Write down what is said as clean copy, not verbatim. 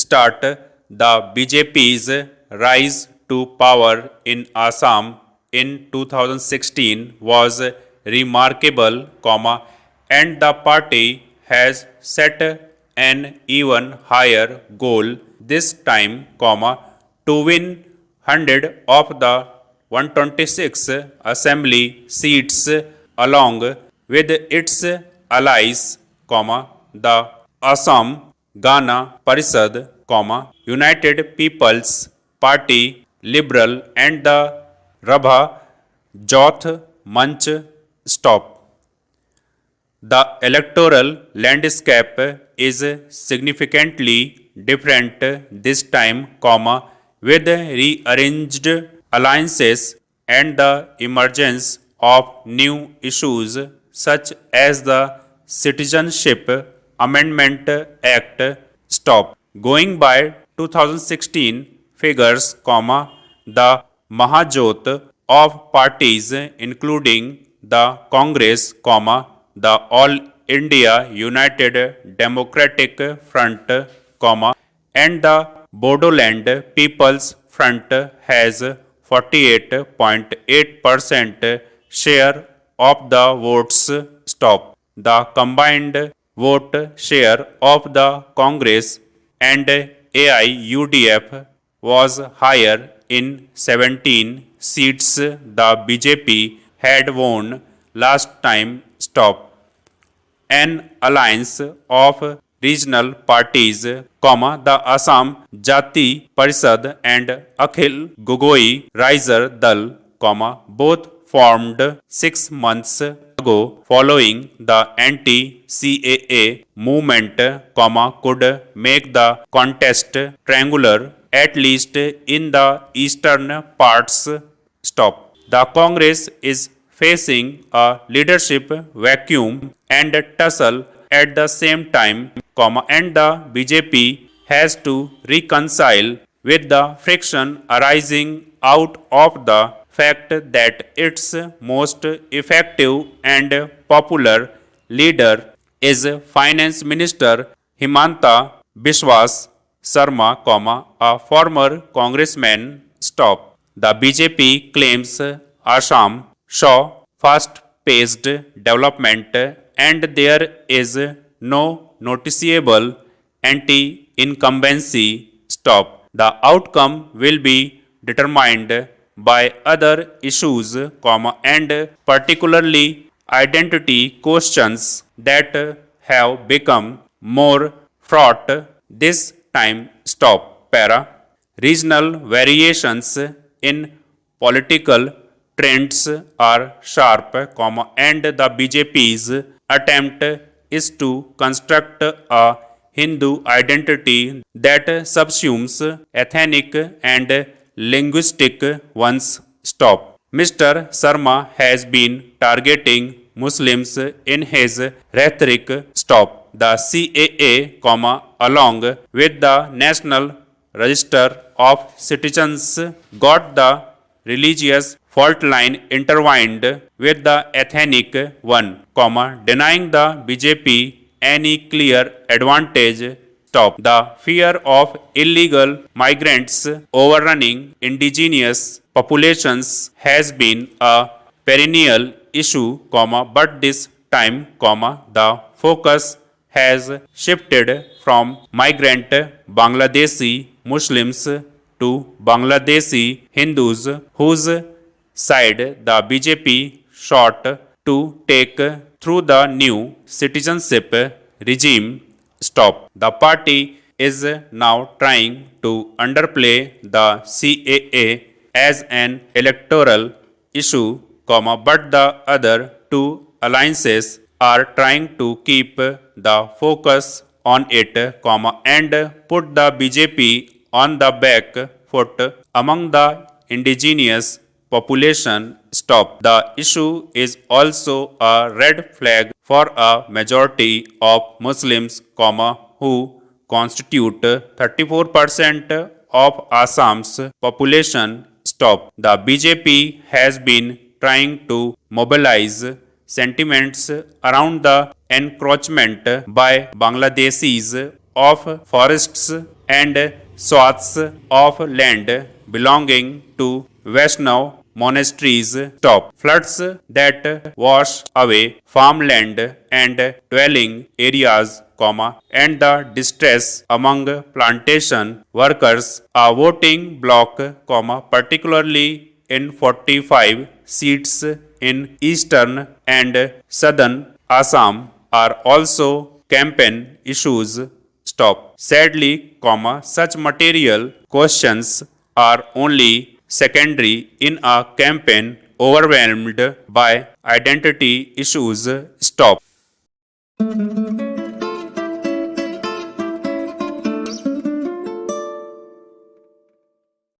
start, the BJP's rise to power in Assam in 2016 was remarkable, and the party has set an even higher goal this time, to win 100 of the 126 assembly seats along with its allies, the Assam Gana Parishad, United People's Party, Liberal and the Rabha Joth Manch stop. The electoral landscape is significantly different this time, with rearranged alliances and the emergence of new issues such as the Citizenship Amendment Act stop. Going by 2016 figures, the Mahajot of parties including the Congress, the All India United Democratic Front, and the Bodoland People's Front has 48.8% share of the votes stop. The combined vote share of the Congress and AIUDF was higher in 17 seats the BJP had won last time stop. An alliance of regional parties, the Assam Jati Parishad and Akhil Gogoi Riser Dal, both formed 6 months ago following the anti-CAA movement, could make the contest triangular at least in the eastern parts stop. The Congress is facing a leadership vacuum and tussle at the same time, and the BJP has to reconcile with the friction arising out of the fact that its most effective and popular leader is Finance Minister Himanta Biswas Sarma, a former congressman stop. The BJP claims Assam saw fast-paced development and there is no noticeable anti-incumbency stop. The outcome will be determined by other issues, and particularly identity questions that have become more fraught this time stop. Regional variations in political trends are sharp, and the BJP's attempt is to construct a Hindu identity that subsumes ethnic and linguistic ones stop. Mr. Sarma has been targeting Muslims in his rhetoric stop. The CAA, along with the National Register of Citizens, got the religious fault line intertwined with the ethnic one, denying the BJP any clear advantage stop. The fear of illegal migrants overrunning indigenous populations has been a perennial issue, but this time, the focus has shifted from migrant Bangladeshi Muslims to Bangladeshi Hindus, whose side the BJP sought to take through the new citizenship regime stop. The party is now trying to underplay the CAA as an electoral issue, but the other two alliances are trying to keep the focus on it, and put the BJP on the back foot among the indigenous population stop. The issue is also a red flag for a majority of Muslims, who constitute 34% of Assam's population stop. The BJP has been trying to mobilize sentiments around the encroachment by Bangladeshis of forests and swaths of land belonging to Vaishnav monasteries stop. Floods that wash away farmland and dwelling areas, and the distress among plantation workers. A voting bloc, particularly in 45 seats in eastern and southern Assam, are also campaign issues. Stop. Sadly, such material questions are only secondary in a campaign overwhelmed by identity issues. Stop.